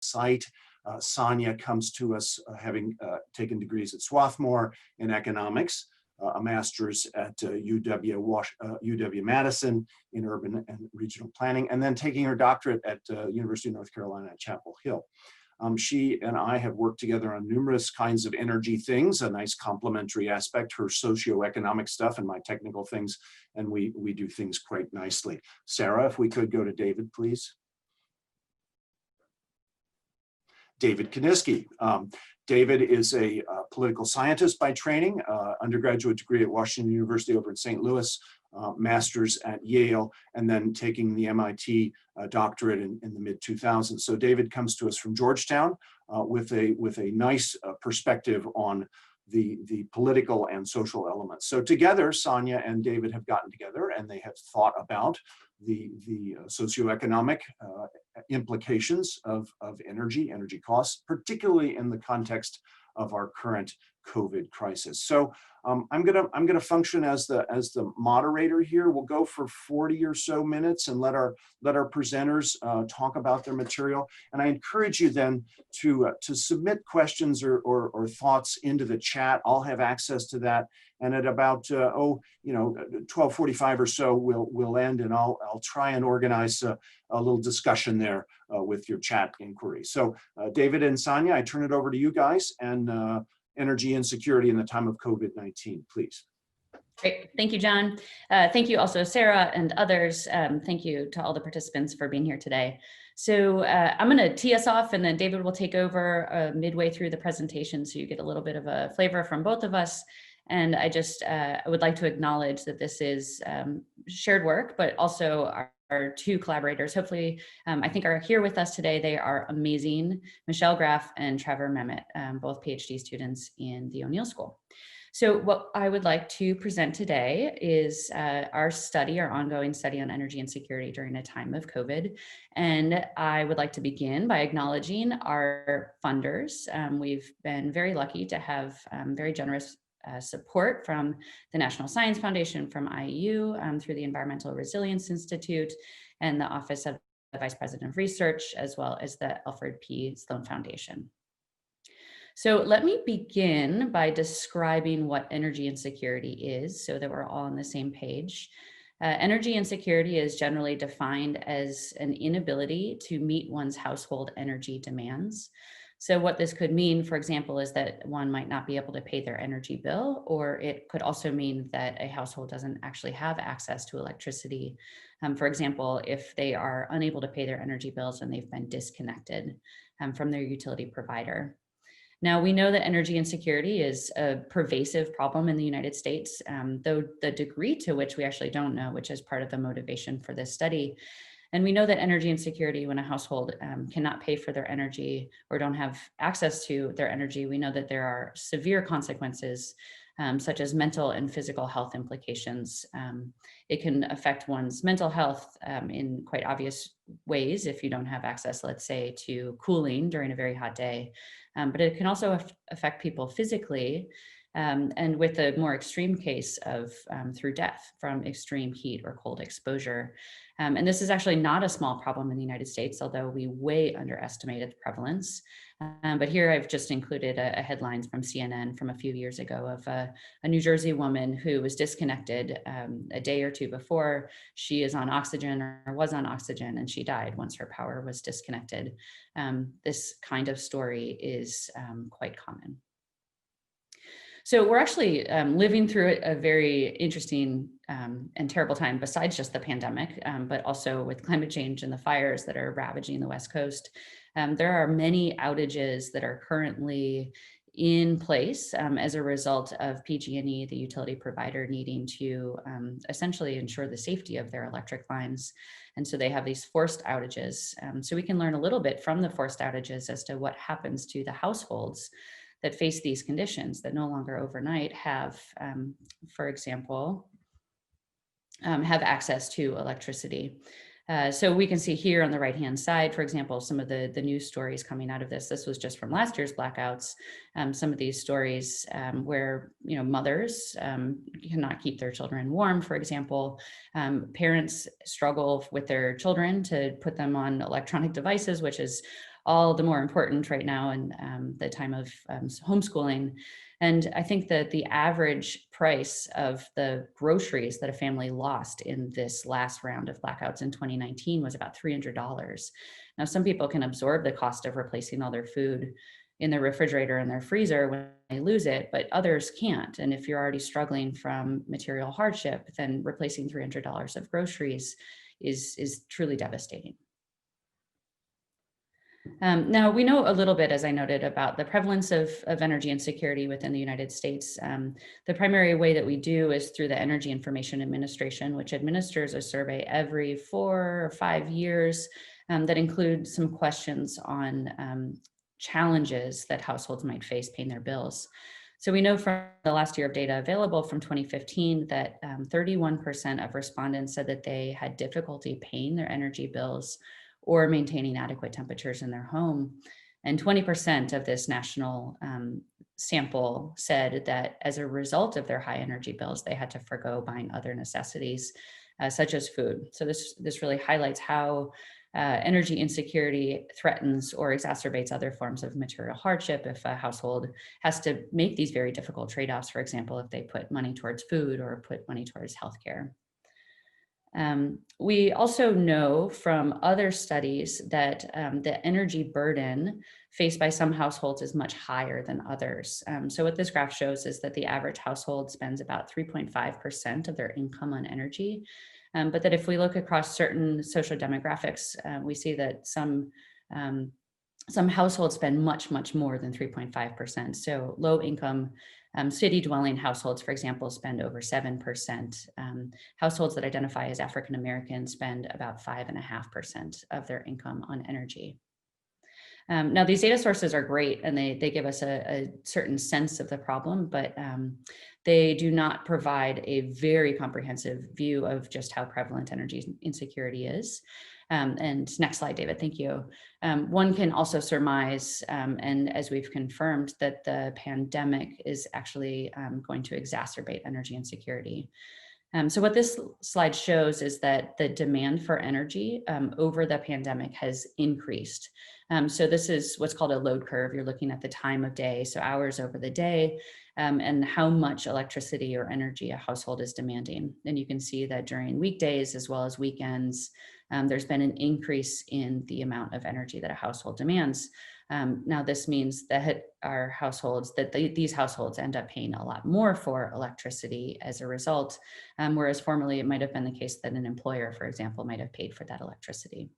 site. Sonia comes to us having taken degrees at Swarthmore in economics, a master's at UW-Madison in urban and regional planning, and then taking her doctorate at University of North Carolina at Chapel Hill. She and I have worked together on numerous kinds of energy things, a nice complementary aspect, her socioeconomic stuff and my technical things, and we do things quite nicely. Sarah, if we could go to David, please. David Kaniski. David is a political scientist by training, undergraduate degree at Washington University over in St. Louis, master's at Yale, and then taking the MIT doctorate in the mid-2000s. So David comes to us from Georgetown with a nice perspective on the political and social elements. So together, Sonia and David have gotten together and they have thought about the socioeconomic implications of energy costs, particularly in the context of our current COVID crisis. So I'm gonna function as the moderator here. We'll go for 40 or so minutes and let our presenters talk about their material. And I encourage you then to submit questions or thoughts into the chat. I'll have access to that. And at about 12:45 or so, we'll end, and I'll try and organize a little discussion there with your chat inquiry. So David and Sonia, I turn it over to you guys, and energy insecurity in the time of COVID-19, please. Great, thank you, John. Thank you also, Sarah and others. Thank you to all the participants for being here today. So I'm gonna tee us off, and then David will take over midway through the presentation, so you get a little bit of a flavor from both of us. And I would like to acknowledge that this is shared work, but also our two collaborators, hopefully, I think are here with us today. They are amazing, Michelle Graff and Trevor Mehmet, both PhD students in the O'Neill School. So what I would like to present today is our ongoing study on energy insecurity during a time of COVID. And I would like to begin by acknowledging our funders. We've been very lucky to have very generous support from the National Science Foundation, from IEU, through the Environmental Resilience Institute and the Office of the Vice President of Research, as well as the Alfred P. Sloan Foundation. So let me begin by describing what energy insecurity is, so that we're all on the same page. Energy insecurity is generally defined as an inability to meet one's household energy demands. So what this could mean, for example, is that one might not be able to pay their energy bill, or it could also mean that a household doesn't actually have access to electricity. For example, if they are unable to pay their energy bills and they've been disconnected from their utility provider. Now, we know that energy insecurity is a pervasive problem in the United States, though the degree to which we actually don't know, which is part of the motivation for this study. And we know that energy insecurity, when a household cannot pay for their energy or don't have access to their energy, we know that there are severe consequences, such as mental and physical health implications. It can affect one's mental health in quite obvious ways if you don't have access, let's say, to cooling during a very hot day. But it can also affect people physically, and with a more extreme case of through death from extreme heat or cold exposure. And this is actually not a small problem in the United States, although we way underestimated the prevalence. But here I've just included a headline from CNN from a few years ago of a New Jersey woman who was disconnected a day or two before. She is on oxygen, or was on oxygen, and she died once her power was disconnected. This kind of story is quite common. So we're actually living through a very interesting and terrible time, besides just the pandemic, but also with climate change and the fires that are ravaging the West Coast. There are many outages that are currently in place as a result of PG&E, the utility provider, needing to essentially ensure the safety of their electric lines. And so they have these forced outages. So we can learn a little bit from the forced outages as to what happens to the households that face these conditions, that no longer overnight have, for example, have access to electricity. So we can see here on the right-hand side, for example, some of the news stories coming out of this. This was just from last year's blackouts. Some of these stories where mothers cannot keep their children warm, for example. Parents struggle with their children to put them on electronic devices, which is all the more important right now in the time of homeschooling. And I think that the average price of the groceries that a family lost in this last round of blackouts in 2019 was about $300. Now, some people can absorb the cost of replacing all their food in their refrigerator and their freezer when they lose it, but others can't. And if you're already struggling from material hardship, then replacing $300 of groceries is truly devastating. Now, we know a little bit, as I noted, about the prevalence of energy insecurity within the United States. The primary way that we do is through the Energy Information Administration, which administers a survey every 4 or 5 years that includes some questions on challenges that households might face paying their bills. So we know from the last year of data available from 2015 that 31% of respondents said that they had difficulty paying their energy bills or maintaining adequate temperatures in their home. And 20% of this national sample said that as a result of their high energy bills, they had to forgo buying other necessities, such as food. So this really highlights how energy insecurity threatens or exacerbates other forms of material hardship if a household has to make these very difficult trade-offs, for example, if they put money towards food or put money towards healthcare. We also know from other studies that the energy burden faced by some households is much higher than others. So what this graph shows is that the average household spends about 3.5% of their income on energy. But that if we look across certain social demographics, we see that some households spend much, much more than 3.5%. So low income city dwelling households, for example, spend over 7%. Households that identify as African American spend about 5.5% of their income on energy. Now, these data sources are great and they give us a certain sense of the problem, but they do not provide a very comprehensive view of just how prevalent energy insecurity is. And next slide, David, thank you. One can also surmise, and as we've confirmed, that the pandemic is actually going to exacerbate energy insecurity. So what this slide shows is that the demand for energy over the pandemic has increased. So this is what's called a load curve. You're looking at the time of day, so hours over the day, and how much electricity or energy a household is demanding. And you can see that during weekdays as well as weekends, there's been an increase in the amount of energy that a household demands. Now, this means that our households, these households end up paying a lot more for electricity as a result, whereas formerly it might have been the case that an employer, for example, might have paid for that electricity.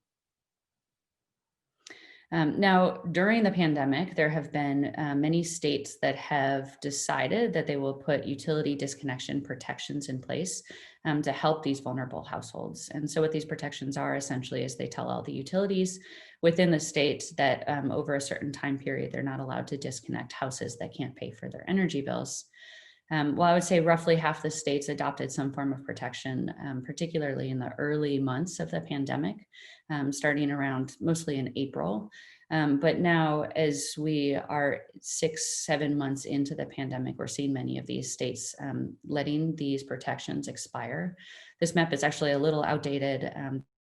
Now, during the pandemic, there have been many states that have decided that they will put utility disconnection protections in place to help these vulnerable households. And so what these protections are essentially is they tell all the utilities within the state that over a certain time period, they're not allowed to disconnect houses that can't pay for their energy bills. Well, I would say roughly half the states adopted some form of protection, particularly in the early months of the pandemic, starting around mostly in April. But now, as we are 6-7 months into the pandemic, we're seeing many of these states letting these protections expire. This map is actually a little outdated.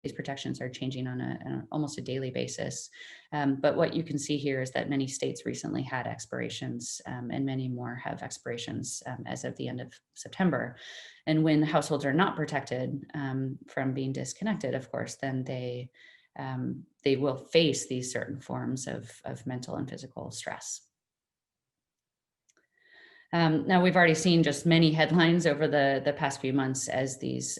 These protections are changing on almost a daily basis. But what you can see here is that many states recently had expirations and many more have expirations as of the end of September. And when households are not protected from being disconnected, of course, then they will face these certain forms of mental and physical stress. Now, we've already seen just many headlines over the past few months as these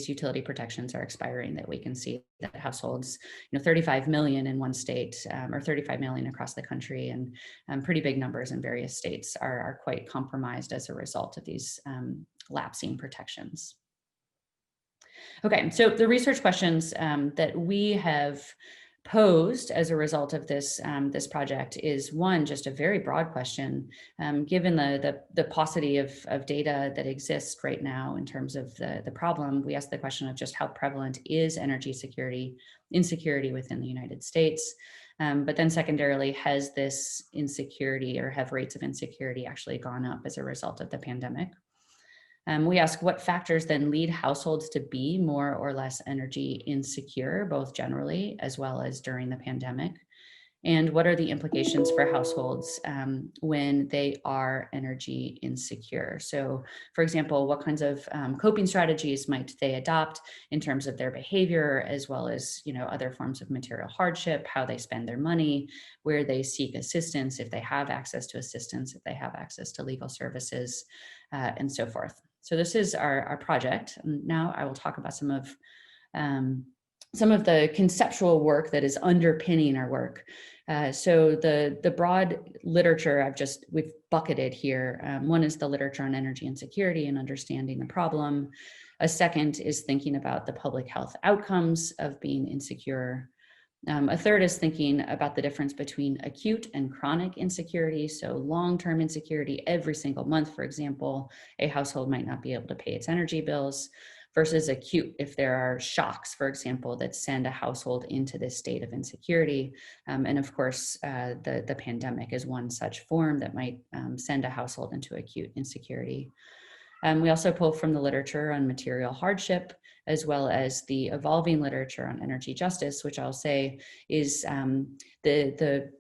utility protections are expiring, that we can see that households, 35 million in one state or 35 million across the country, and pretty big numbers in various states are quite compromised as a result of these lapsing protections. Okay, so the research questions that we have posed as a result of this project is one, just a very broad question. Given the paucity of data that exists right now in terms of the problem, we ask the question of just how prevalent is energy insecurity within the United States? But then secondarily, has this insecurity or have rates of insecurity actually gone up as a result of the pandemic? We ask what factors then lead households to be more or less energy insecure, both generally as well as during the pandemic. And what are the implications for households when they are energy insecure? So, for example, what kinds of coping strategies might they adopt in terms of their behavior, as well as other forms of material hardship, how they spend their money, where they seek assistance, if they have access to assistance, if they have access to legal services, and so forth. So this is our project. And now I will talk about some of the conceptual work that is underpinning our work. So the broad literature we've bucketed here. One is the literature on energy insecurity and understanding the problem. A second is thinking about the public health outcomes of being insecure. A third is thinking about the difference between acute and chronic insecurity. So long-term insecurity, every single month, for example, a household might not be able to pay its energy bills, versus acute if there are shocks, for example, that send a household into this state of insecurity. And of course, the pandemic is one such form that might send a household into acute insecurity. We also pull from the literature on material hardship, as well as the evolving literature on energy justice, which I'll say is the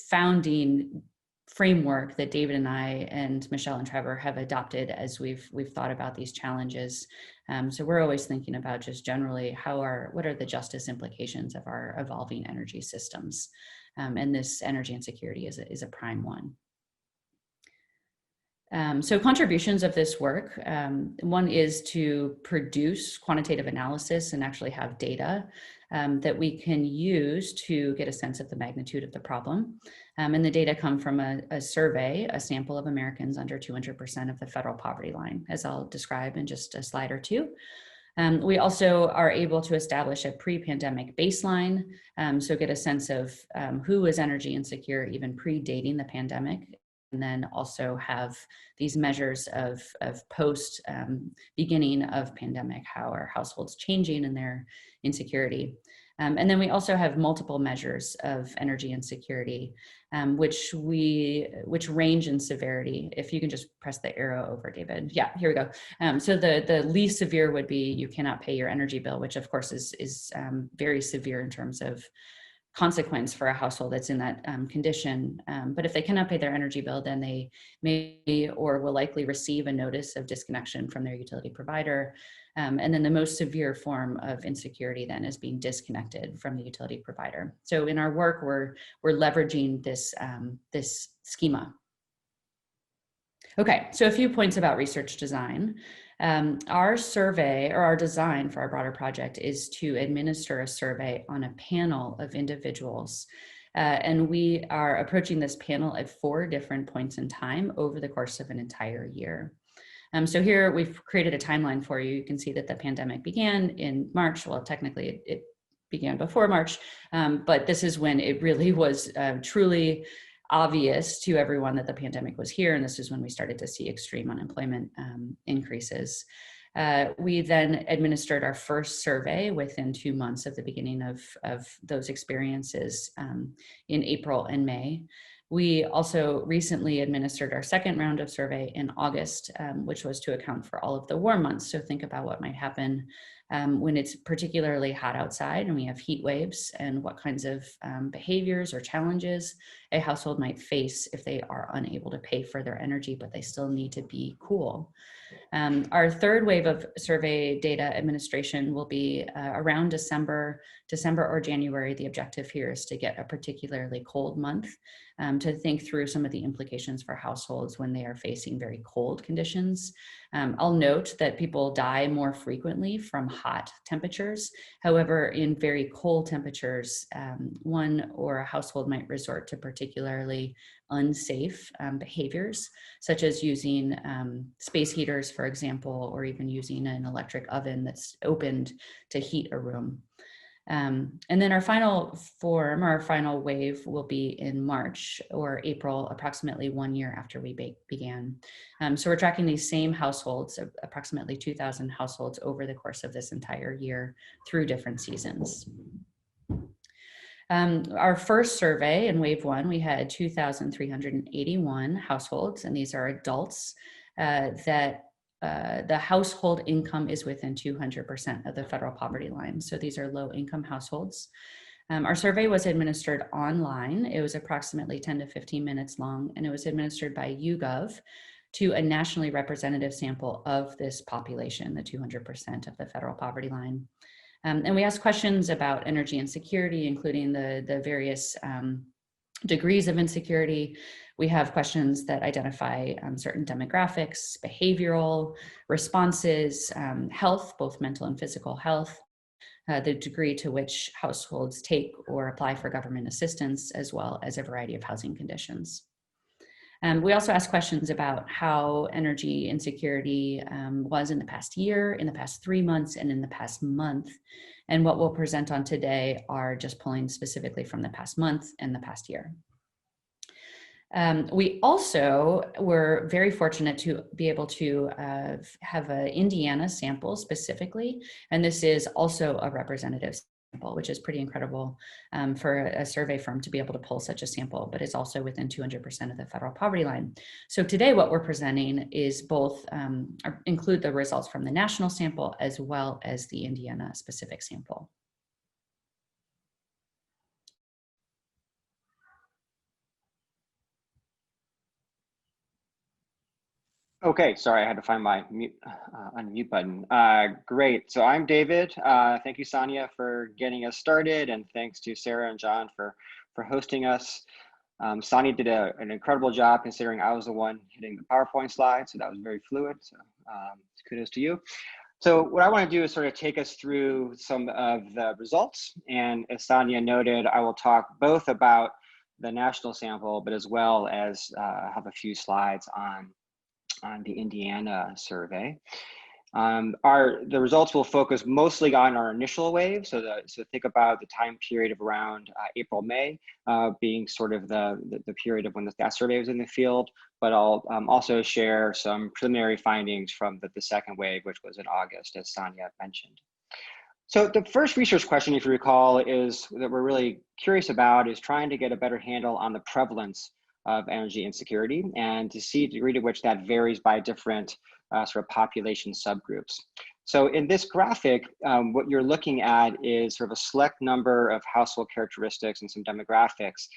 founding framework that David and I and Michelle and Trevor have adopted as we've thought about these challenges. So we're always thinking about just generally what are the justice implications of our evolving energy systems, and this energy insecurity is a prime one. So contributions of this work, one is to produce quantitative analysis and actually have data that we can use to get a sense of the magnitude of the problem. And the data come from a survey, a sample of Americans under 200% of the federal poverty line, as I'll describe in just a slide or two. We also are able to establish a pre-pandemic baseline, so get a sense of who is energy insecure even predating the pandemic, and then also have these measures of post beginning of pandemic, how are households changing in their insecurity. And then we also have multiple measures of energy insecurity, which range in severity. If you can just press the arrow over, David. Yeah, here we go. So the least severe would be you cannot pay your energy bill, which of course is very severe in terms of consequence for a household that's in that condition. But if they cannot pay their energy bill, then they may or will likely receive a notice of disconnection from their utility provider. And then the most severe form of insecurity then is being disconnected from the utility provider. So in our work, we're leveraging this schema. Okay, so a few points about research design. Our survey, or our design for our broader project, is to administer a survey on a panel of individuals. And we are approaching this panel at 4 different points in time over the course of an entire year. So here we've created a timeline for you. You can see that the pandemic began in March. Well, technically it began before March, but this is when it really was truly obvious to everyone that the pandemic was here. And this is when we started to see extreme unemployment increases. We then administered our first survey within 2 months of the beginning of those experiences in April and May. We also recently administered our second round of survey in August, which was to account for all of the warm months. So think about what might happen when it's particularly hot outside and we have heat waves, and what kinds of behaviors or challenges a household might face if they are unable to pay for their energy, but they still need to be cool. Our third wave of survey data administration will be around December or January. The objective here is to get a particularly cold month, to think through some of the implications for households when they are facing very cold conditions. I'll note that people die more frequently from hot temperatures. However, in very cold temperatures, one or a household might resort to particularly unsafe behaviors, such as using space heaters, for example, or even using an electric oven that's opened to heat a room. And then our final form, our final wave, will be in March or April, approximately 1 year after we began. So we're tracking these same households, approximately 2,000 households over the course of this entire year through different seasons. Our first survey in wave 1, we had 2,381 households, and these are adults that the household income is within 200% of the federal poverty line. So these are low income households. Our survey was administered online. It was approximately 10 to 15 minutes long, and it was administered by YouGov to a nationally representative sample of this population, the 200% of the federal poverty line. And we asked questions about energy insecurity, including the various degrees of insecurity. We have questions that identify certain demographics, behavioral responses, health, both mental and physical health, the degree to which households take or apply for government assistance, as well as a variety of housing conditions. We also asked questions about how energy insecurity was in the past year, in the past 3 months, and in the past month. And what we'll present on today are just pulling specifically from the past month and the past year. We also were very fortunate to be able to have an Indiana sample specifically, and this is also a representative sample, which is pretty incredible for a survey firm to be able to pull such a sample, but it's also within 200% of the federal poverty line. So today what we're presenting is both include the results from the national sample as well as the Indiana specific sample. Okay, sorry, I had to find my unmute button. Great, so I'm David. Thank you, Sonia, for getting us started, and thanks to Sarah and John for hosting us. Sonia did an incredible job considering I was the one hitting the PowerPoint slide, so that was very fluid, so kudos to you. So what I want to do is sort of take us through some of the results, and as Sonia noted, I will talk both about the national sample, but as well as have a few slides on the Indiana survey. The results will focus mostly on our initial wave. So think about the time period of around April, May, being sort of the period of when that survey was in the field, but I'll also share some preliminary findings from the second wave, which was in August, as Sonia mentioned. So the first research question, if you recall, is that we're really curious about is trying to get a better handle on the prevalence of energy insecurity and to see the degree to which that varies by different sort of population subgroups. So in this graphic, what you're looking at is sort of a select number of household characteristics and some demographics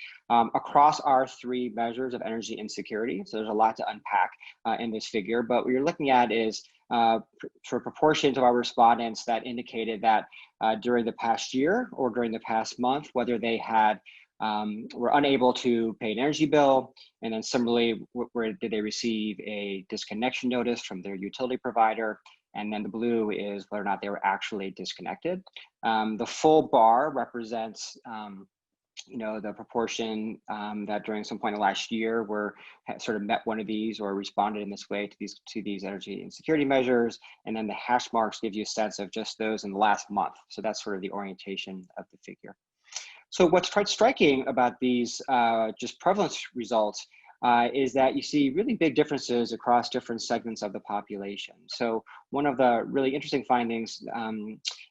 across our 3 measures of energy insecurity. So there's a lot to unpack in this figure, but what you're looking at is sort of proportions of our respondents that indicated that during the past year or during the past month, whether they had were unable to pay an energy bill, and then similarly, where did they receive a disconnection notice from their utility provider, and then the blue is whether or not they were actually disconnected. The full bar represents the proportion that during some point in the last year sort of met one of these or responded in this way to these energy insecurity measures, and then the hash marks give you a sense of just those in the last month. So that's sort of the orientation of the figure. So what's quite striking about these just prevalence results is that you see really big differences across different segments of the population. So one of the really interesting findings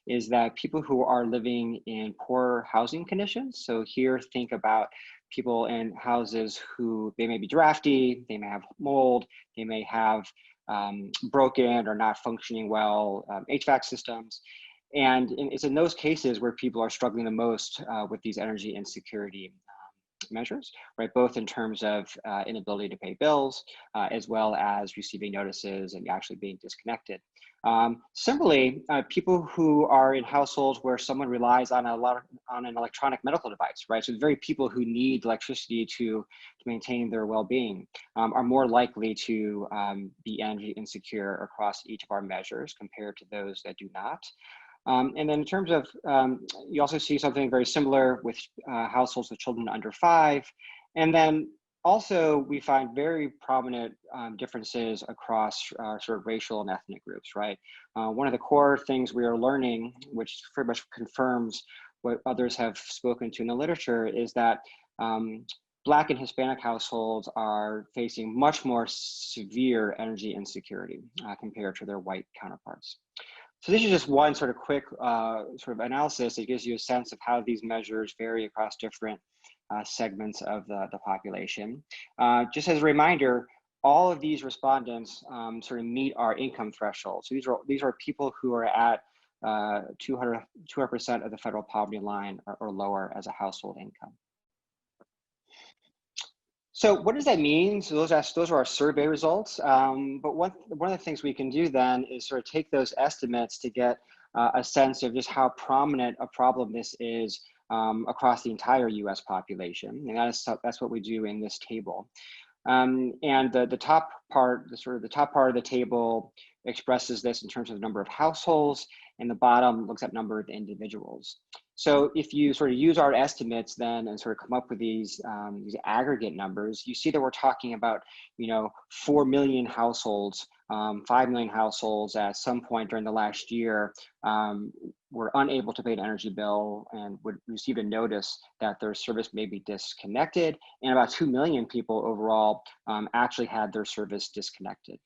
is that people who are living in poor housing conditions, so here think about people in houses who they may be drafty, they may have mold, they may have broken or not functioning well HVAC systems. And it's in those cases where people are struggling the most with these energy insecurity measures, right? Both in terms of inability to pay bills, as well as receiving notices and actually being disconnected. Similarly, people who are in households where someone relies on an electronic medical device, right? So the very people who need electricity to maintain their well-being are more likely to be energy insecure across each of our measures compared to those that do not. And then in terms of, you also see something very similar with households with children under 5. And then also we find very prominent differences across sort of racial and ethnic groups, right? One of the core things we are learning, which pretty much confirms what others have spoken to in the literature, is that Black and Hispanic households are facing much more severe energy insecurity compared to their white counterparts. So this is just one sort of quick sort of analysis that gives you a sense of how these measures vary across different segments of the population. Just as a reminder, all of these respondents sort of meet our income threshold. So these are people who are at 200% of the federal poverty line or lower as a household income. So what does that mean? So those are our survey results. But one of the things we can do then is sort of take those estimates to get a sense of just how prominent a problem this is across the entire US population. And that's what we do in this table. And the top part, the top part of the table expresses this in terms of the number of households, and the bottom looks at number of individuals. So if you sort of use our estimates then and sort of come up with these aggregate numbers, you see that we're talking about, 4 million households, 5 million households at some point during the last year were unable to pay an energy bill and would receive a notice that their service may be disconnected. And about 2 million people overall actually had their service disconnected.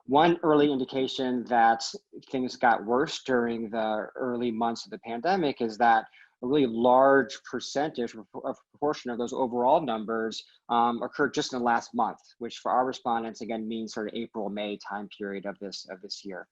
One early indication that things got worse during the early months of the pandemic is that a really large percentage of proportion of those overall numbers occurred just in the last month, which for our respondents again means sort of April, May time period of this year.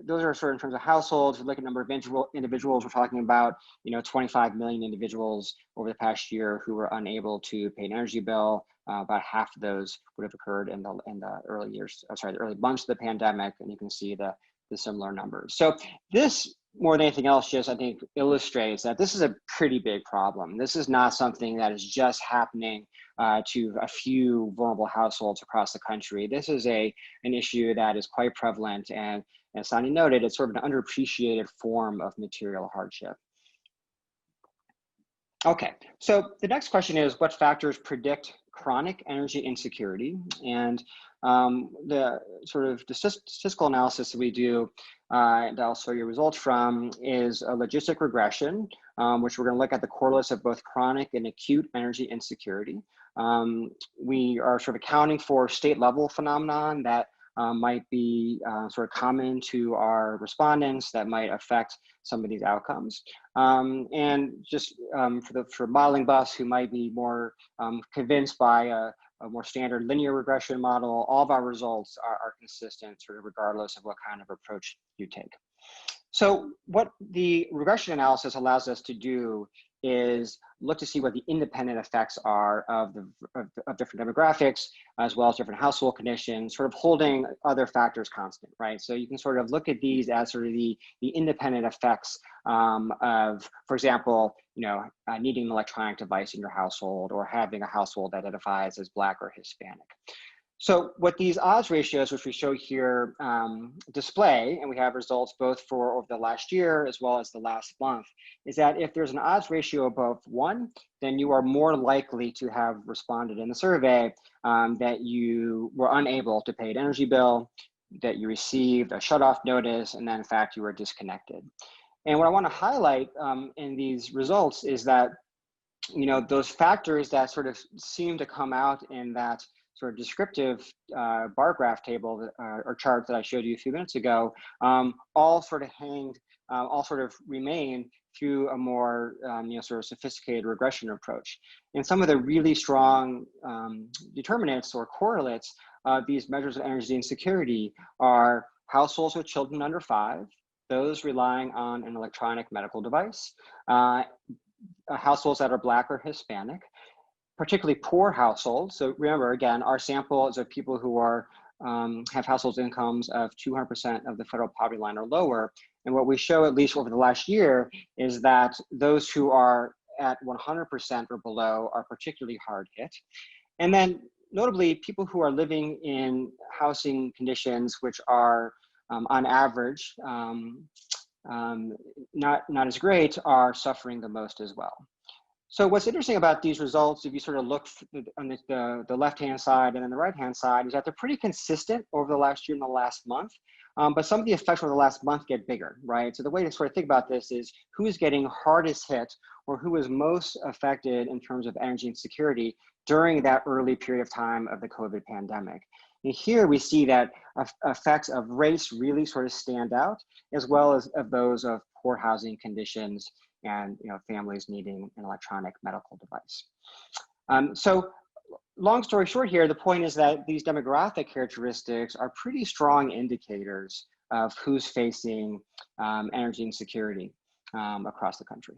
Those are sort of in terms of households. We look at number of individuals. We're talking about 25 million individuals over the past year who were unable to pay an energy bill. About half of those would have occurred in the early years. The early months of the pandemic, and you can see the similar numbers. So this, more than anything else, just I think illustrates that this is a pretty big problem. This is not something that is just happening to a few vulnerable households across the country. This is an issue that is quite prevalent, and as Sonia noted, it's sort of an underappreciated form of material hardship. Okay, so the next question is, what factors predict chronic energy insecurity? And the sort of the statistical analysis that we do, and I'll show you results from, is a logistic regression, which we're going to look at the correlates of both chronic and acute energy insecurity. We are sort of accounting for state level phenomenon that might be sort of common to our respondents that might affect some of these outcomes. And just for modeling buffs who might be more convinced by a more standard linear regression model, all of our results are consistent sort of regardless of what kind of approach you take. So what the regression analysis allows us to do is look to see what the independent effects are of different demographics, as well as different household conditions, sort of holding other factors constant, right? So you can sort of look at these as sort of the independent effects of, for example, needing an electronic device in your household or having a household that identifies as Black or Hispanic. So what these odds ratios, which we show here, display, and we have results both for over the last year as well as the last month, is that if there's an odds ratio above 1, then you are more likely to have responded in the survey that you were unable to pay an energy bill, that you received a shutoff notice, and then in fact you were disconnected. And what I want to highlight in these results is that those factors that sort of seem to come out in that sort of descriptive bar graph table or chart that I showed you a few minutes ago, all sort of remain through a more sort of sophisticated regression approach. And some of the really strong determinants or correlates of these measures of energy insecurity are households with children under 5, those relying on an electronic medical device, households that are Black or Hispanic, particularly poor households. So remember, again, our sample is of people who are have household incomes of 200% of the federal poverty line or lower. And what we show, at least over the last year, is that those who are at 100% or below are particularly hard hit. And then notably, people who are living in housing conditions which are on average not as great are suffering the most as well. So what's interesting about these results, if you sort of look on the left-hand side and then the right-hand side, is that they're pretty consistent over the last year and the last month. But some of the effects over the last month get bigger, right? So the way to sort of think about this is who is getting hardest hit or who is most affected in terms of energy insecurity during that early period of time of the COVID pandemic. And here we see that effects of race really sort of stand out, as well as of those of poor housing conditions and families needing an electronic medical device. So long story short here, the point is that these demographic characteristics are pretty strong indicators of who's facing energy insecurity across the country.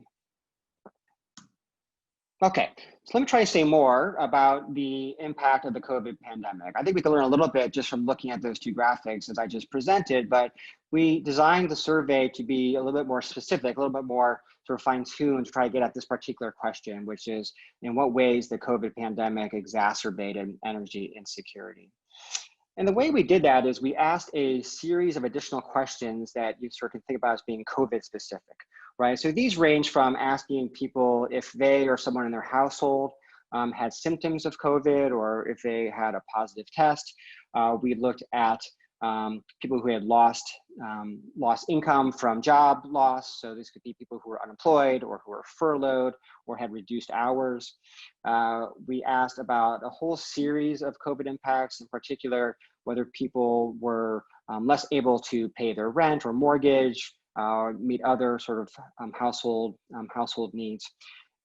Okay, so let me try to say more about the impact of the COVID pandemic. I think we can learn a little bit just from looking at those two graphics as I just presented, but we designed the survey to be a little bit more specific, a little bit more sort of fine-tuned to try to get at this particular question, which is in what ways the COVID pandemic exacerbated energy insecurity. And the way we did that is we asked a series of additional questions that you sort of can think about as being COVID specific, right? So these range from asking people if they or someone in their household had symptoms of COVID or if they had a positive test. We looked at people who had lost income from job loss. So this could be people who were unemployed or who were furloughed or had reduced hours. We asked about a whole series of COVID impacts, in particular, whether people were less able to pay their rent or mortgage, meet other sort of household needs.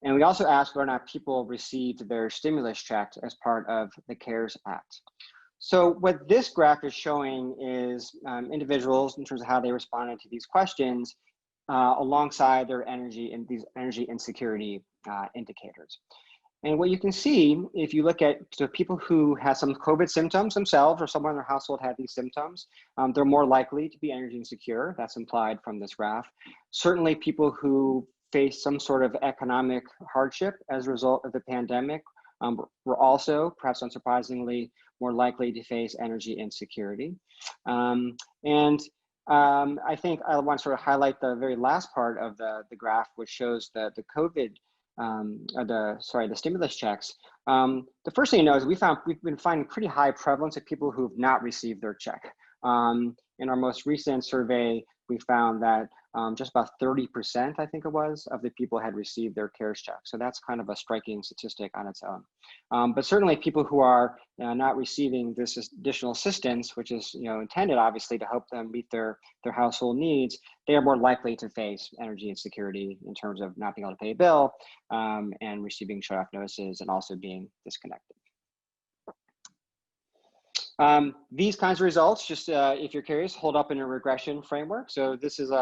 And we also asked whether or not people received their stimulus check as part of the CARES Act. So what this graph is showing is individuals in terms of how they responded to these questions alongside their energy and these energy insecurity indicators. And what you can see, if you look at people who have some COVID symptoms themselves or someone in their household had these symptoms, they're more likely to be energy insecure. That's implied from this graph. Certainly people who face some sort of economic hardship as a result of the pandemic were also, perhaps unsurprisingly, more likely to face energy insecurity. I think I want to sort of highlight the very last part of the graph, which shows the COVID, the stimulus checks. The first thing you know is we've been finding pretty high prevalence of people who've not received their check. In our most recent survey, we found that just about 30%, I think it was, of the people had received their CARES check. So that's kind of a striking statistic on its own. But certainly people who are not receiving this additional assistance, which is intended obviously to help them meet their household needs, they are more likely to face energy insecurity in terms of not being able to pay a bill and receiving shut-off notices and also being disconnected. These kinds of results, just if you're curious, hold up in a regression framework. So this is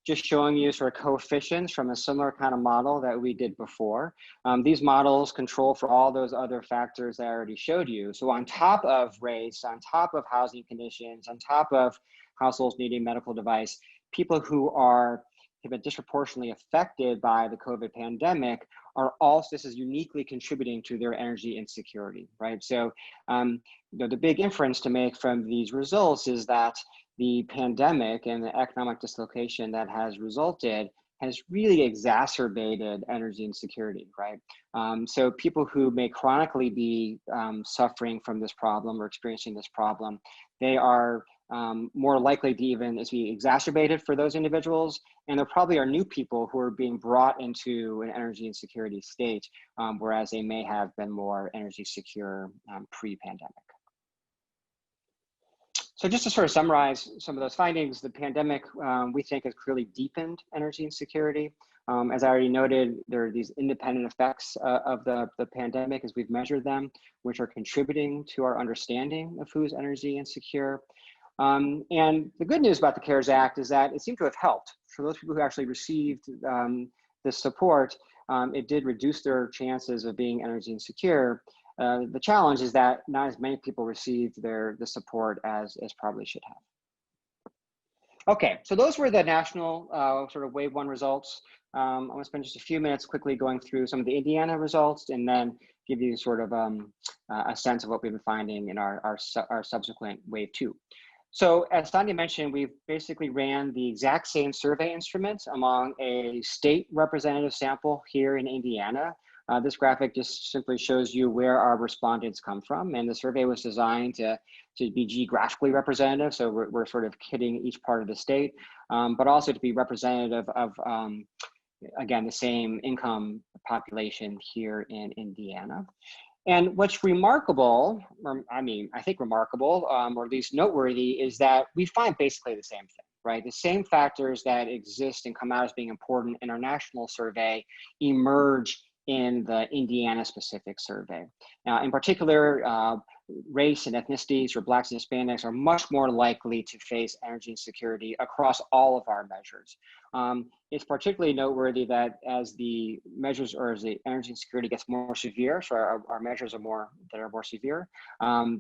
just showing you sort of coefficients from a similar kind of model that we did before. These models control for all those other factors that I already showed you. So on top of race, on top of housing conditions, on top of households needing medical device, people who have been disproportionately affected by the COVID pandemic are also, this is uniquely contributing to their energy insecurity, right? So the big inference to make from these results is that the pandemic and the economic dislocation that has resulted has really exacerbated energy insecurity, right? So people who may chronically be suffering from this problem or experiencing this problem, they are more likely to even be exacerbated for those individuals. And there probably are new people who are being brought into an energy insecurity state, whereas they may have been more energy secure pre-pandemic. So just to sort of summarize some of those findings, the pandemic, we think, has clearly deepened energy insecurity. As I already noted, there are these independent effects of the pandemic as we've measured them, which are contributing to our understanding of who's energy insecure. And the good news about the CARES Act is that it seemed to have helped. For those people who actually received this support, it did reduce their chances of being energy insecure. The challenge is that not as many people received the support as probably should have. Okay, so those were the national sort of wave one results. I'm gonna spend just a few minutes quickly going through some of the Indiana results and then give you sort of a sense of what we've been finding in our subsequent wave two. So as Sonia mentioned, we've basically ran the exact same survey instrument among a state representative sample here in Indiana. This graphic just simply shows you where our respondents come from, and the survey was designed to be geographically representative, so we're sort of hitting each part of the state, but also to be representative of, again, the same income population here in Indiana. And what's remarkable, or I think remarkable, or at least noteworthy, is that we find basically the same thing, right? The same factors that exist and come out as being important in our national survey emerge in the Indiana specific survey. In particular, race and ethnicities, or Blacks and Hispanics, are much more likely to face energy insecurity across all of our measures. It's particularly noteworthy that as the measures, or as the energy insecurity gets more severe, so our measures are more severe,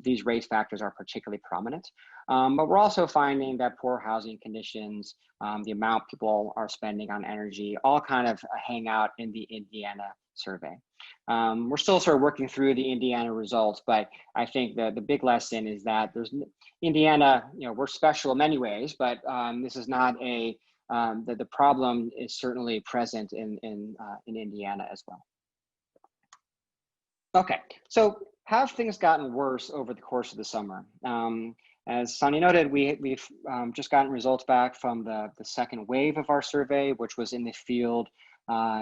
these race factors are particularly prominent. But we're also finding that poor housing conditions, the amount people are spending on energy, all kind of hang out in the Indiana survey. We're still sort of working through the Indiana results, but I think the big lesson is that Indiana, we're special in many ways, but this is not the problem is certainly present in Indiana as well. Okay, so have things gotten worse over the course of the summer? As Sonia noted, we've just gotten results back from the second wave of our survey, which was in the field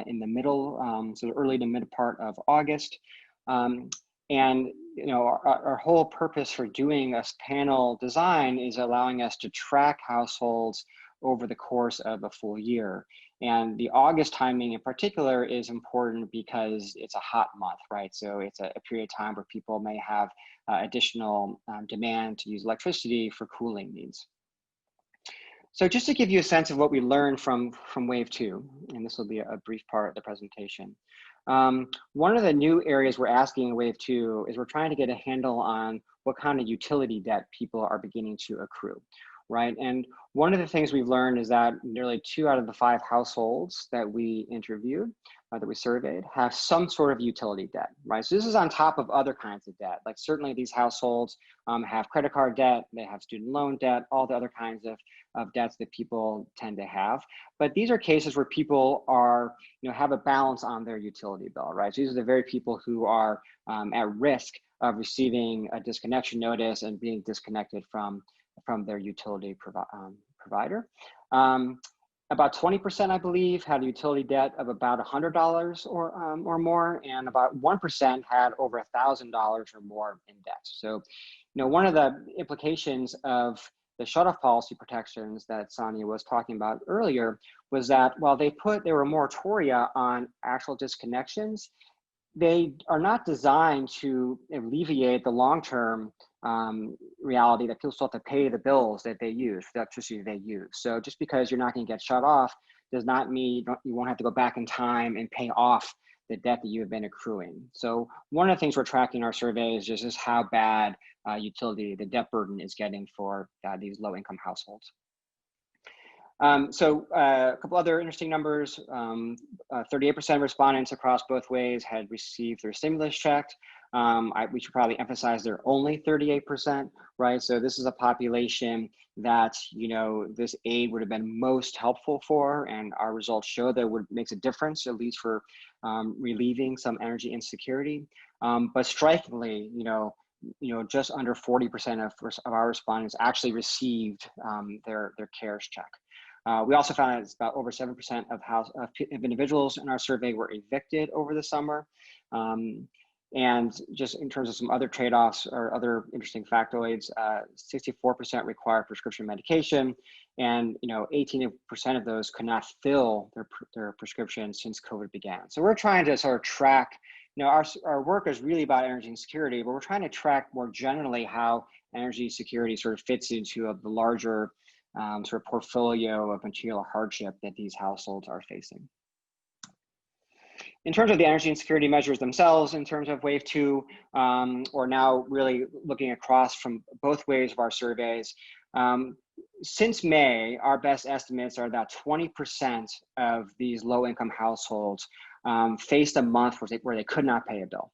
in the middle, so early to mid part of August. And our whole purpose for doing this panel design is allowing us to track households over the course of a full year. And the August timing in particular is important because it's a hot month, right? So it's a period of time where people may have additional demand to use electricity for cooling needs. So just to give you a sense of what we learned from wave 2, and this will be a brief part of the presentation. One of the new areas we're asking in wave 2 is we're trying to get a handle on what kind of utility debt people are beginning to accrue, right? And one of the things we've learned is that nearly 2 out of the 5 households that we interviewed, that we surveyed, have some sort of utility debt, right? So this is on top of other kinds of debt. Like certainly these households have credit card debt, they have student loan debt, all the other kinds of debts that people tend to have. But these are cases where people are, have a balance on their utility bill, right? So these are the very people who are at risk of receiving a disconnection notice and being disconnected from their utility provider. About 20%, I believe, had a utility debt of about $100 or more, and about 1% had over $1,000 or more in debt. So, one of the implications of the shutoff policy protections that Sonia was talking about earlier was that while there were moratoria on actual disconnections, they are not designed to alleviate the long-term reality that people still have to pay the bills that they use, the electricity they use. So just because you're not going to get shut off does not mean you won't have to go back in time and pay off the debt that you have been accruing. So one of the things we're tracking in our survey is just how bad the debt burden is getting for these low-income households. So a couple other interesting numbers, 38% of respondents across both ways had received their stimulus check. We should probably emphasize they're only 38%, right? So this is a population that, this aid would have been most helpful for, and our results show that it makes a difference, at least for relieving some energy insecurity. But strikingly, just under 40% of our respondents actually received their CARES check. We also found that it's about over 7% of individuals in our survey were evicted over the summer. And just in terms of some other trade-offs or other interesting factoids, 64% require prescription medication, and 18% of those could not fill their prescriptions since COVID began. So we're trying to sort of track, our work is really about energy insecurity, but we're trying to track more generally how energy security sort of fits into the larger sort of portfolio of material hardship that these households are facing. In terms of the energy insecurity measures themselves, in terms of wave 2, or now really looking across from both waves of our surveys, since May, our best estimates are that 20% of these low-income households faced a month where they could not pay a bill,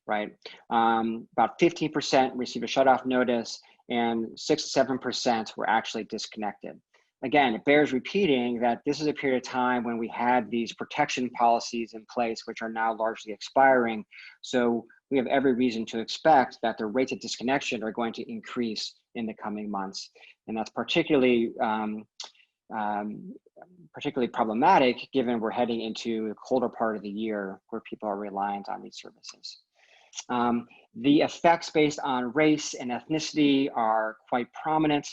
right? About 15% received a shutoff notice, and 6 to 7% were actually disconnected. Again, it bears repeating that this is a period of time when we had these protection policies in place, which are now largely expiring. So we have every reason to expect that the rates of disconnection are going to increase in the coming months. And that's particularly problematic given we're heading into the colder part of the year where people are reliant on these services. The effects based on race and ethnicity are quite prominent.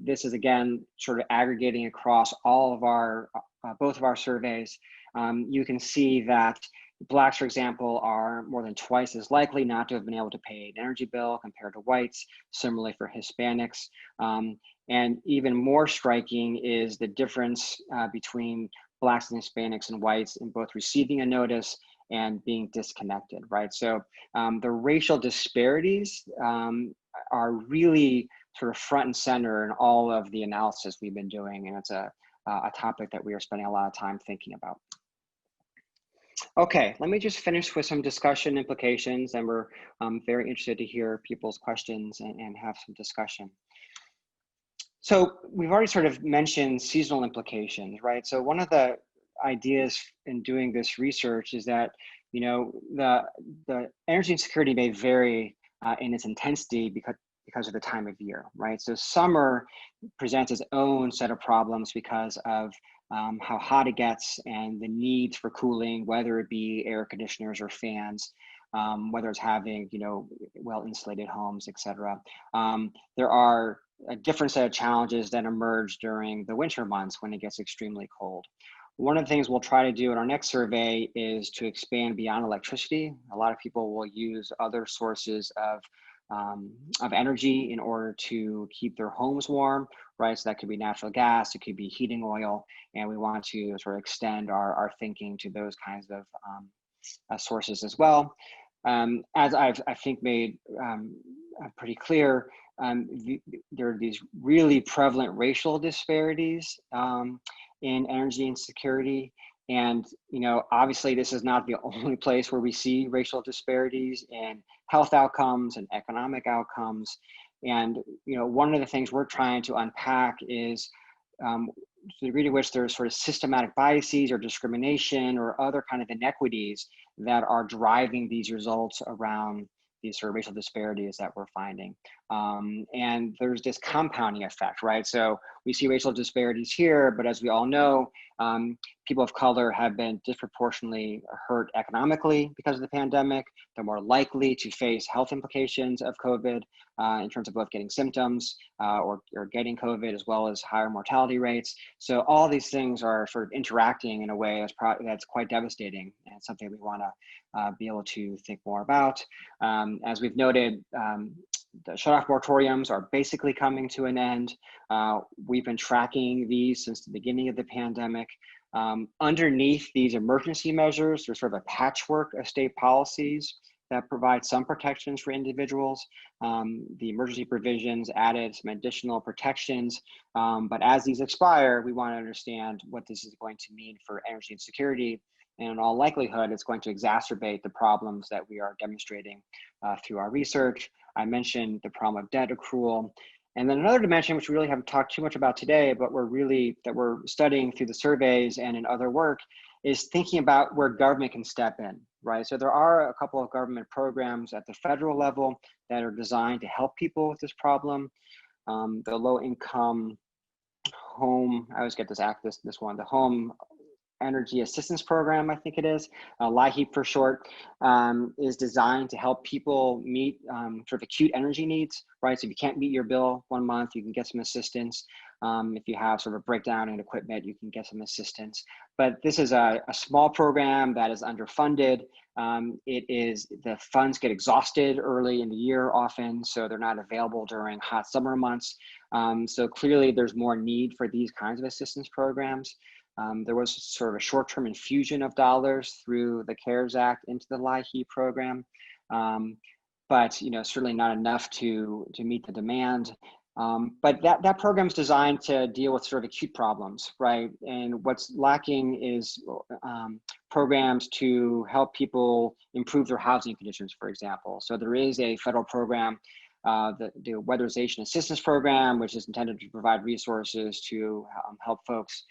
This is again sort of aggregating across all of our both of our surveys. You can see that Blacks, for example, are more than twice as likely not to have been able to pay an energy bill compared to whites, similarly for Hispanics. And even more striking is the difference between Blacks and Hispanics and whites in both receiving a notice and being disconnected, right? So the racial disparities are really sort of front and center in all of the analysis we've been doing, and it's a topic that we are spending a lot of time thinking about. Okay, let me just finish with some discussion implications, and we're very interested to hear people's questions and have some discussion. So we've already sort of mentioned seasonal implications, right? So one of the ideas in doing this research is that, you know, the energy insecurity may vary in its intensity because of the time of year, right? So summer presents its own set of problems because of how hot it gets and the needs for cooling, whether it be air conditioners or fans, whether it's having, you know, well-insulated homes, et cetera. There are a different set of challenges that emerge during the winter months when it gets extremely cold. One of the things we'll try to do in our next survey is to expand beyond electricity. A lot of people will use other sources of energy in order to keep their homes warm, right? So that could be natural gas, it could be heating oil, and we want to sort of extend our thinking to those kinds of sources as well. As I think made pretty clear, there are these really prevalent racial disparities in energy insecurity. And, you know, obviously this is not the only place where we see racial disparities in health outcomes and economic outcomes. And, you know, one of the things we're trying to unpack is the degree to which there's sort of systematic biases or discrimination or other kind of inequities that are driving these results around these sort of racial disparities that we're finding. And there's this compounding effect, right? So we see racial disparities here, but as we all know, people of color have been disproportionately hurt economically because of the pandemic. They're more likely to face health implications of COVID in terms of both getting symptoms or getting COVID, as well as higher mortality rates. So all these things are sort of interacting in a way that's quite devastating, and something we want to be able to think more about. As we've noted, the shutoff moratoriums are basically coming to an end. We've been tracking these since the beginning of the pandemic. Underneath these emergency measures, there's sort of a patchwork of state policies that provide some protections for individuals. The emergency provisions added some additional protections, but as these expire, we want to understand what this is going to mean for energy insecurity. And in all likelihood, it's going to exacerbate the problems that we are demonstrating through our research. I mentioned the problem of debt accrual. And then another dimension, which we really haven't talked too much about today, but we're studying through the surveys and in other work, is thinking about where government can step in, right? So there are a couple of government programs at the federal level that are designed to help people with this problem. The low income home, I always get this one, the Home Energy Assistance Program, I think it is, LIHEAP for short, is designed to help people meet sort of acute energy needs, right? So if you can't meet your bill one month, you can get some assistance. If you have sort of a breakdown in equipment, you can get some assistance. But this is a small program that is underfunded. The funds get exhausted early in the year often, so they're not available during hot summer months. So clearly there's more need for these kinds of assistance programs. There was sort of a short-term infusion of dollars through the CARES Act into the LIHEAP program, but you know, certainly not enough to meet the demand. But that program is designed to deal with sort of acute problems, right? And what's lacking is programs to help people improve their housing conditions, for example. So there is a federal program, the Weatherization Assistance Program, which is intended to provide resources to help folks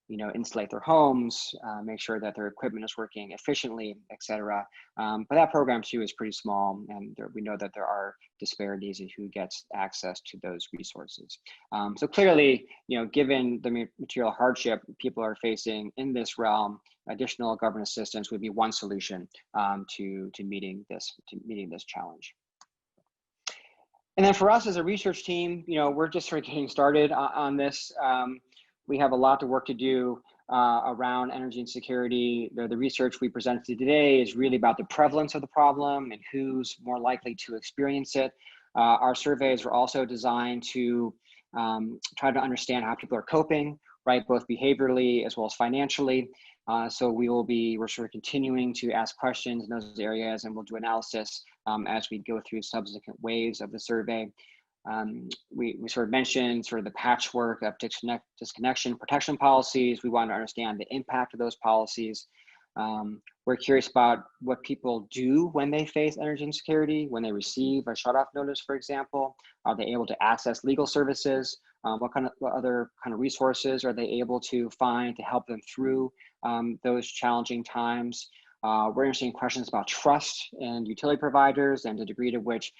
you know, insulate their homes, make sure that their equipment is working efficiently, et cetera. But that program too is pretty small, and we know that there are disparities in who gets access to those resources. So clearly, you know, given the material hardship people are facing in this realm, additional government assistance would be one solution to meeting this challenge. And then for us as a research team, you know, we're just sort of getting started on this. We have a lot of work to do. around energy insecurity. The research we presented today is really about the prevalence of the problem and who's more likely to experience it. Our surveys were also designed to try to understand how people are coping, right, both behaviorally as well as financially. So we're sort of continuing to ask questions in those areas, and we'll do analysis as we go through subsequent waves of the survey. We sort of mentioned sort of the patchwork of disconnection protection policies. We want to understand the impact of those policies. We're curious about what people do when they face energy insecurity, when they receive a shutoff notice, for example. Are they able to access legal services? What other kind of resources are they able to find to help them through those challenging times? We're interested in questions about trust and utility providers and the degree to which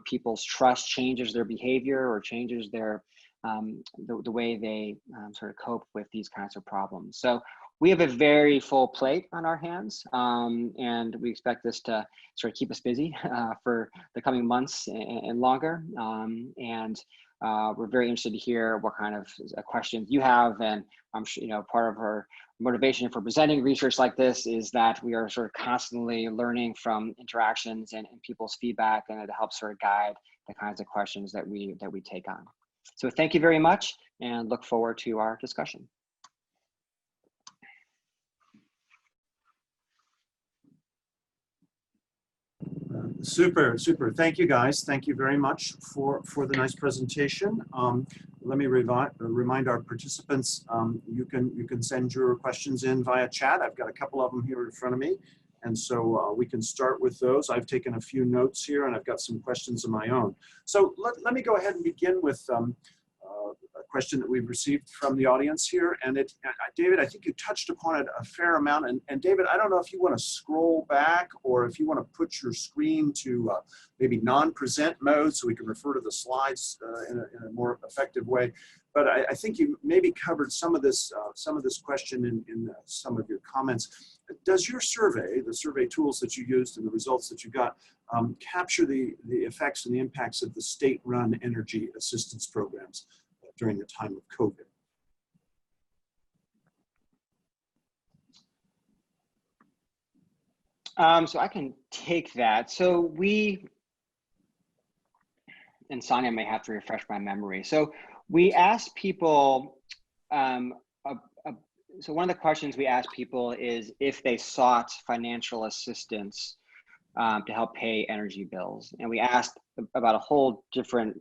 people's trust changes their behavior or changes their the way they sort of cope with these kinds of problems. So we have a very full plate on our hands, and we expect this to sort of keep us busy for the coming months and longer. We're very interested to hear what kind of questions you have, and I'm sure part of our motivation for presenting research like this is that we are sort of constantly learning from interactions and people's feedback, and it helps sort of guide the kinds of questions that we take on. So thank you very much, and look forward to our discussion. Super. Thank you, guys. Thank you very much for the nice presentation. Let me remind our participants, you can send your questions in via chat. I've got a couple of them here in front of me, and so we can start with those. I've taken a few notes here, and I've got some questions of my own. So let me go ahead and begin with a question that we've received from the audience here. And David, I think you touched upon it a fair amount. And David, I don't know if you want to scroll back or if you want to put your screen to maybe non-present mode so we can refer to the slides in a more effective way. But I think you maybe covered some of this question in some of your comments. Does your survey, the survey tools that you used and the results that you got, capture the effects and the impacts of the state-run energy assistance programs during the time of COVID? So I can take that. So and Sonia may have to refresh my memory. So we asked people, so one of the questions we asked people is if they sought financial assistance to help pay energy bills. And we asked about a whole different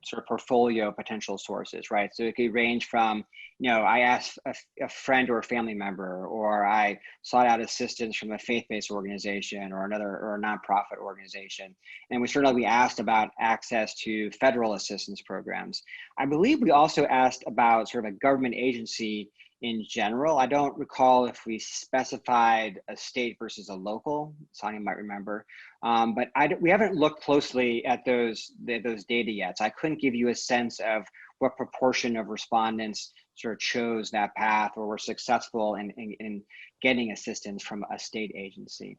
sort of portfolio of potential sources, right? So it could range from, I asked a friend or a family member, or I sought out assistance from a faith-based organization or a nonprofit organization. And we asked about access to federal assistance programs. I believe we also asked about sort of a government agency in general. I don't recall if we specified a state versus a local. Sonia might remember, but we haven't looked closely at those data yet. So I couldn't give you a sense of what proportion of respondents sort of chose that path or were successful in getting assistance from a state agency.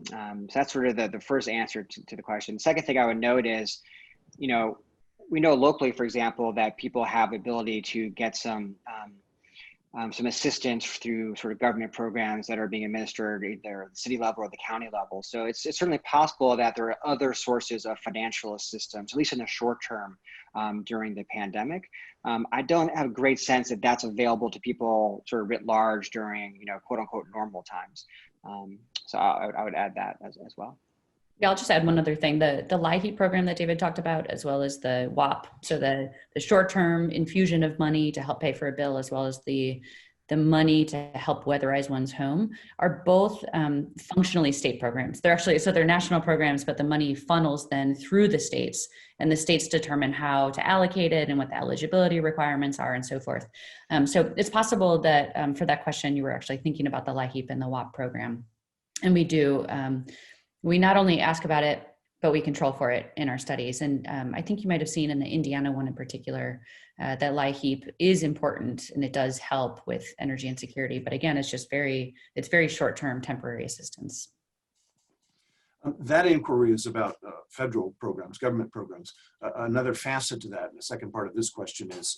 So that's sort of the first answer to the question. The second thing I would note is, we know locally, for example, that people have ability to get some assistance through sort of government programs that are being administered either at the city level or the county level. So it's certainly possible that there are other sources of financial assistance, at least in the short term, during the pandemic. I don't have a great sense that that's available to people sort of writ large during, quote unquote, normal times. So I would add that as well. Yeah, I'll just add one other thing. The LIHEAP program that David talked about, as well as the WAP, so the short-term infusion of money to help pay for a bill, as well as the money to help weatherize one's home, are both functionally state programs. They're national programs, but the money funnels then through the states, and the states determine how to allocate it and what the eligibility requirements are and so forth. So it's possible that for that question, you were actually thinking about the LIHEAP and the WAP program. And we do. We not only ask about it, but we control for it in our studies. And I think you might have seen in the Indiana one in particular, that LIHEAP is important and it does help with energy insecurity. But again, it's very short-term temporary assistance. That inquiry is about federal programs, government programs. Another facet to that, and the second part of this question is,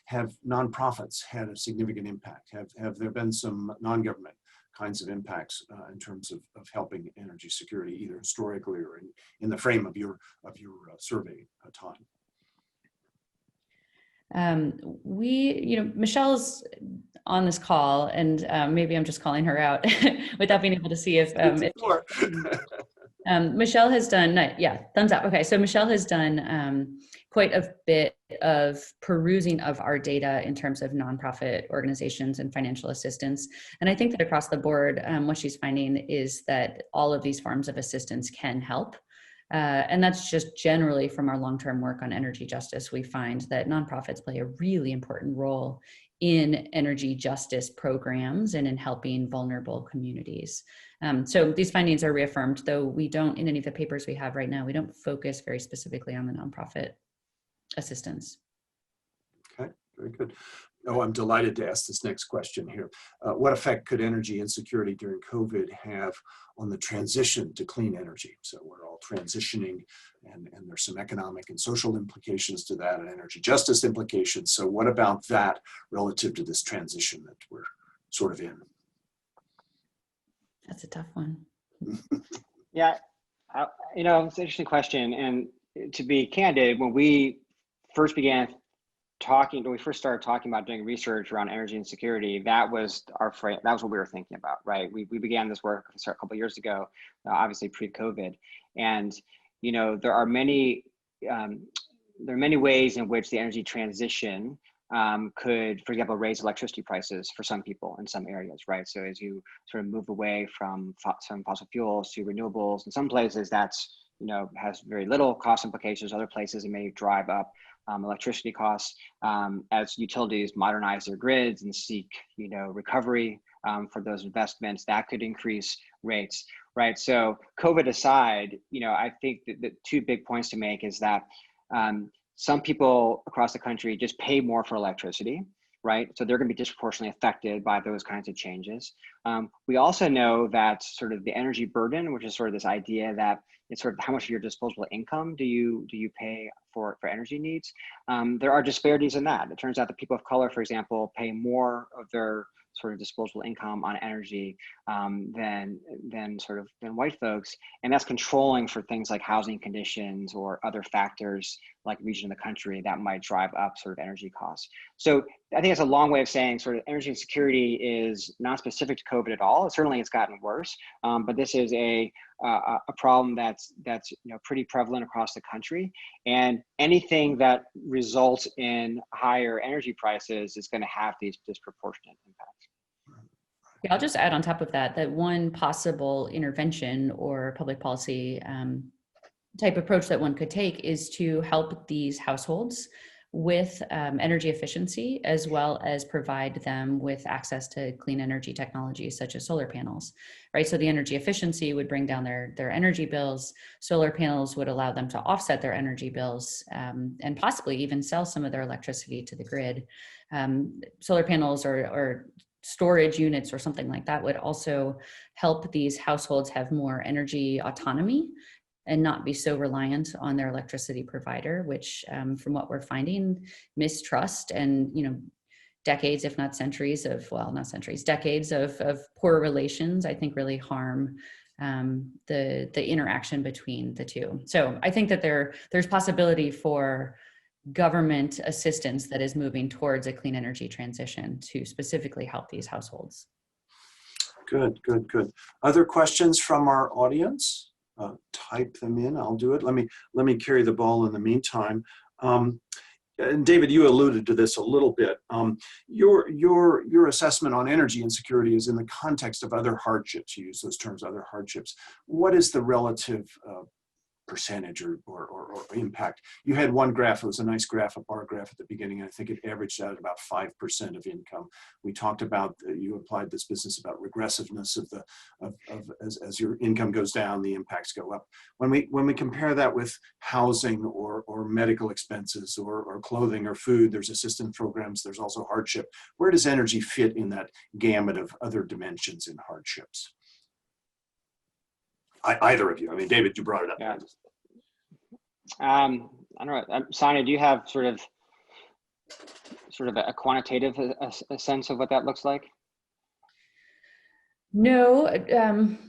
have nonprofits had a significant impact? Have there been some non-government kinds of impacts in terms of helping energy security, either historically or in the frame of your survey time? Michelle's on this call, and maybe I'm just calling her out without being able to see if Michelle has done, thumbs up. Okay, so Michelle has done quite a bit of perusing of our data in terms of nonprofit organizations and financial assistance. And I think that across the board, what she's finding is that all of these forms of assistance can help. And that's just generally from our long-term work on energy justice. We find that nonprofits play a really important role in energy justice programs and in helping vulnerable communities. So these findings are reaffirmed, though we don't, in any of the papers we have right now, we don't focus very specifically on the nonprofit assistance. Okay, very good. Oh, I'm delighted to ask this next question here. What effect could energy insecurity during COVID have on the transition to clean energy? So we're all transitioning, and there's some economic and social implications to that, and energy justice implications. So what about that relative to this transition that we're sort of in? That's a tough one. Yeah, it's an interesting question. And to be candid, when we first started talking about doing research around energy and security, that was what we were thinking about, right? We began this work a couple of years ago, obviously pre-COVID, and there are many ways in which the energy transition could, for example, raise electricity prices for some people in some areas, right? So as you sort of move away from some fossil fuels to renewables, in some places that's has very little cost implications. Other places it may drive up electricity costs as utilities modernize their grids and seek recovery for those investments. That could increase rates, right? So COVID aside, I think that the two big points to make is that some people across the country just pay more for electricity, right? So they're going to be disproportionately affected by those kinds of changes. We also know that sort of the energy burden, which is sort of this idea that it's sort of how much of your disposable income do you pay for energy needs. There are disparities in that. It turns out that people of color, for example, pay more of their sort of disposable income on energy than white folks, and that's controlling for things like housing conditions or other factors like region of the country that might drive up sort of energy costs. So I think it's a long way of saying sort of energy insecurity is not specific to COVID at all. Certainly it's gotten worse, but this is a problem that's pretty prevalent across the country, and anything that results in higher energy prices is going to have these disproportionate impacts. Yeah, I'll just add on top of that one possible intervention or public policy type approach that one could take is to help these households with energy efficiency, as well as provide them with access to clean energy technologies such as solar panels, right? So the energy efficiency would bring down their energy bills. Solar panels would allow them to offset their energy bills and possibly even sell some of their electricity to the grid. Solar panels or storage units or something like that would also help these households have more energy autonomy and not be so reliant on their electricity provider, which from what we're finding, mistrust and decades, if not centuries of, well, not centuries, decades of poor relations, I think really harm the interaction between the two. So I think that there's possibility for government assistance that is moving towards a clean energy transition to specifically help these households. Good. Other questions from our audience? Type them in. I'll do it. Let me carry the ball in the meantime. And David, you alluded to this a little bit. Your assessment on energy insecurity is in the context of other hardships. You use those terms, other hardships. What is the relative percentage or impact? You had one graph, it was a nice graph, a bar graph at the beginning. I think it averaged out about 5% of income. We talked about, you applied this business about regressiveness as your income goes down, the impacts go up. When we compare that with housing or medical expenses or clothing or food, there's assistance programs, there's also hardship. Where does energy fit in that gamut of other dimensions in hardships? Either of you. I mean, David, you brought it up. Yeah. I don't know. Sonia, do you have sort of a quantitative a sense of what that looks like? No,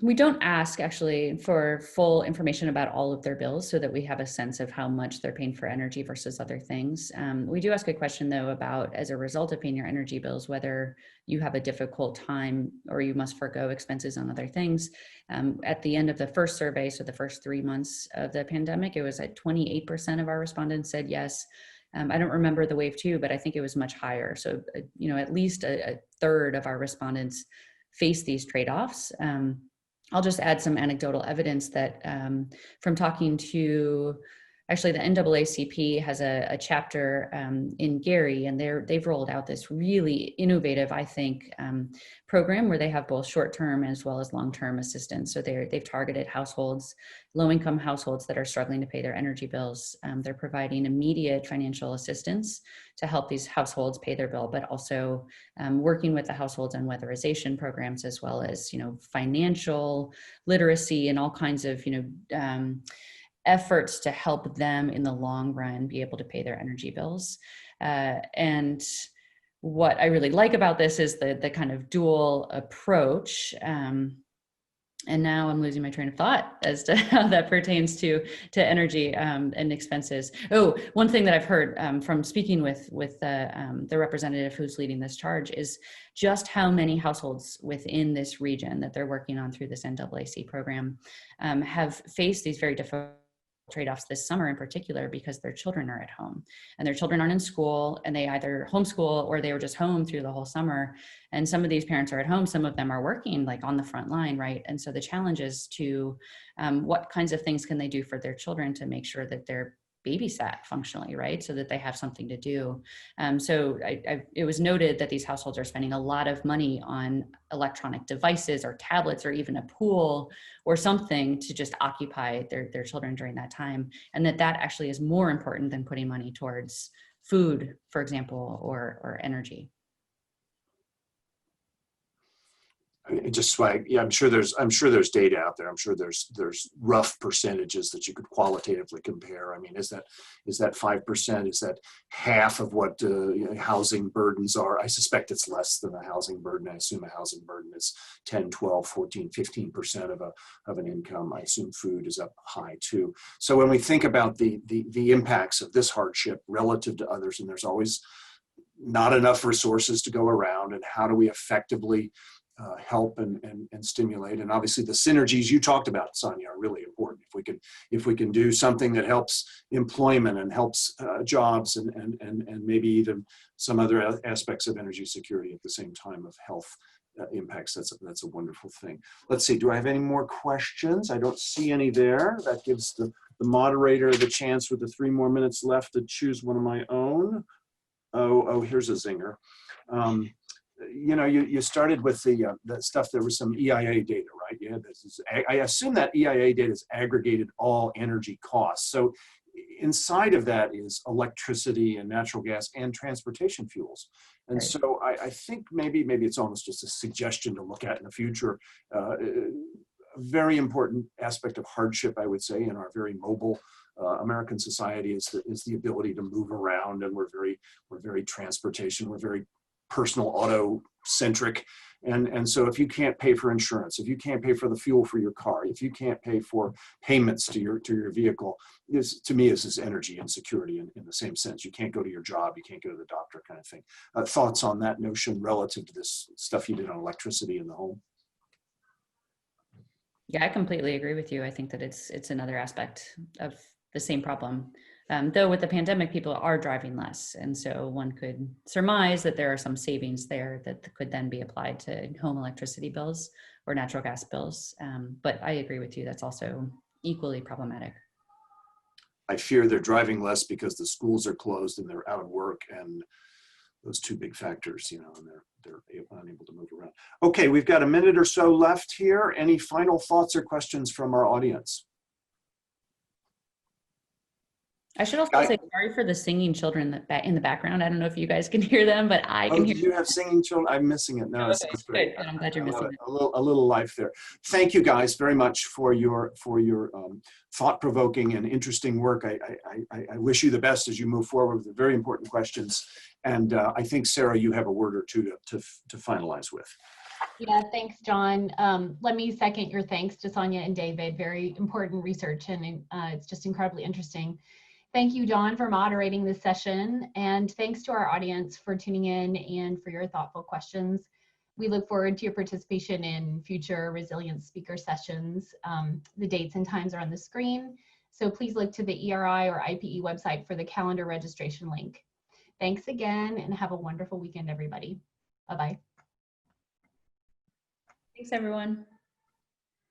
we don't ask actually for full information about all of their bills so that we have a sense of how much they're paying for energy versus other things. We do ask a question though about, as a result of paying your energy bills, whether you have a difficult time or you must forego expenses on other things. At the end of the first survey, so the first 3 months of the pandemic, it was at 28% of our respondents said yes. I don't remember the wave two, but I think it was much higher. So, at least a third of our respondents face these trade-offs. I'll just add some anecdotal evidence that from talking to, actually the NAACP has a chapter in Gary, and they've rolled out this really innovative, I think, program where they have both short-term as well as long-term assistance. So they've targeted households, low-income households that are struggling to pay their energy bills. They're providing immediate financial assistance to help these households pay their bill, but also working with the households on weatherization programs, as well as, financial literacy and all kinds of, efforts to help them in the long run be able to pay their energy bills. And what I really like about this is the kind of dual approach. And now I'm losing my train of thought as to how that pertains to energy and expenses. Oh, one thing that I've heard from speaking with the representative who's leading this charge is just how many households within this region that they're working on through this NAAC program have faced these very difficult trade-offs this summer in particular, because their children are at home and their children aren't in school, and they either homeschool or they were just home through the whole summer. And some of these parents are at home, some of them are working like on the front line, right? And so the challenge is to what kinds of things can they do for their children to make sure that they're babysat functionally, right? So that they have something to do. So it was noted that these households are spending a lot of money on electronic devices or tablets or even a pool or something to just occupy their children during that time. And that actually is more important than putting money towards food, for example, or energy. Just swag. Yeah, I'm sure there's data out there. I'm sure there's rough percentages that you could qualitatively compare. I mean, is that 5%? Is that half of what housing burdens are? I suspect it's less than a housing burden. I assume a housing burden is 10, 12, 14, 15% of an income. I assume food is up high too. So when we think about the impacts of this hardship relative to others, and there's always not enough resources to go around, and how do we effectively help and stimulate. And obviously the synergies you talked about, Sonia, are really important. If we can do something that helps employment and helps jobs and maybe even some other aspects of energy security at the same time of health impacts, that's a wonderful thing. Let's see, do I have any more questions? I don't see any there. That gives the moderator the chance with the 3 more minutes left to choose one of my own. Oh, here's a zinger. You started with the stuff. There was some EIA data, right? Yeah, I assume that EIA data is aggregated all energy costs. So inside of that is electricity and natural gas and transportation fuels. And Right. So I think maybe it's almost just a suggestion to look at in the future. A very important aspect of hardship, I would say, in our very mobile American society is the ability to move around, and we're very transportation. We're very personal auto centric. And so if you can't pay for insurance, if you can't pay for the fuel for your car, if you can't pay for payments to your vehicle, this to me is energy insecurity in the same sense. You can't go to your job, you can't go to the doctor, kind of thing. Thoughts on that notion relative to this stuff you did on electricity in the home? Yeah, I completely agree with you. I think that it's another aspect of the same problem. Though with the pandemic, people are driving less. And so one could surmise that there are some savings there that could then be applied to home electricity bills or natural gas bills. But I agree with you, that's also equally problematic. I fear they're driving less because the schools are closed and they're out of work, and those two big factors, and they're unable to move around. Okay, we've got a minute or so left here. Any final thoughts or questions from our audience? I should also Guy- say sorry for the singing children that in the background. I don't know if you guys can hear them, but I Oh, can hear did you have singing children? I'm missing it. No, it Okay, sounds great. good. I'm glad you're I love missing it. A little life there. Thank you guys very much for your thought-provoking and interesting work. I wish you the best as you move forward with the very important questions. And I think, Sarah, you have a word or two to finalize with. Yeah, thanks, John. Let me second your thanks to Sonia and David. Very important research, and it's just incredibly interesting. Thank you, John, for moderating this session, and thanks to our audience for tuning in and for your thoughtful questions. We look forward to your participation in future resilience speaker sessions. The dates and times are on the screen, so please look to the ERI or IPE website for the calendar registration link. Thanks again, and have a wonderful weekend, everybody. Bye-bye. Thanks, everyone.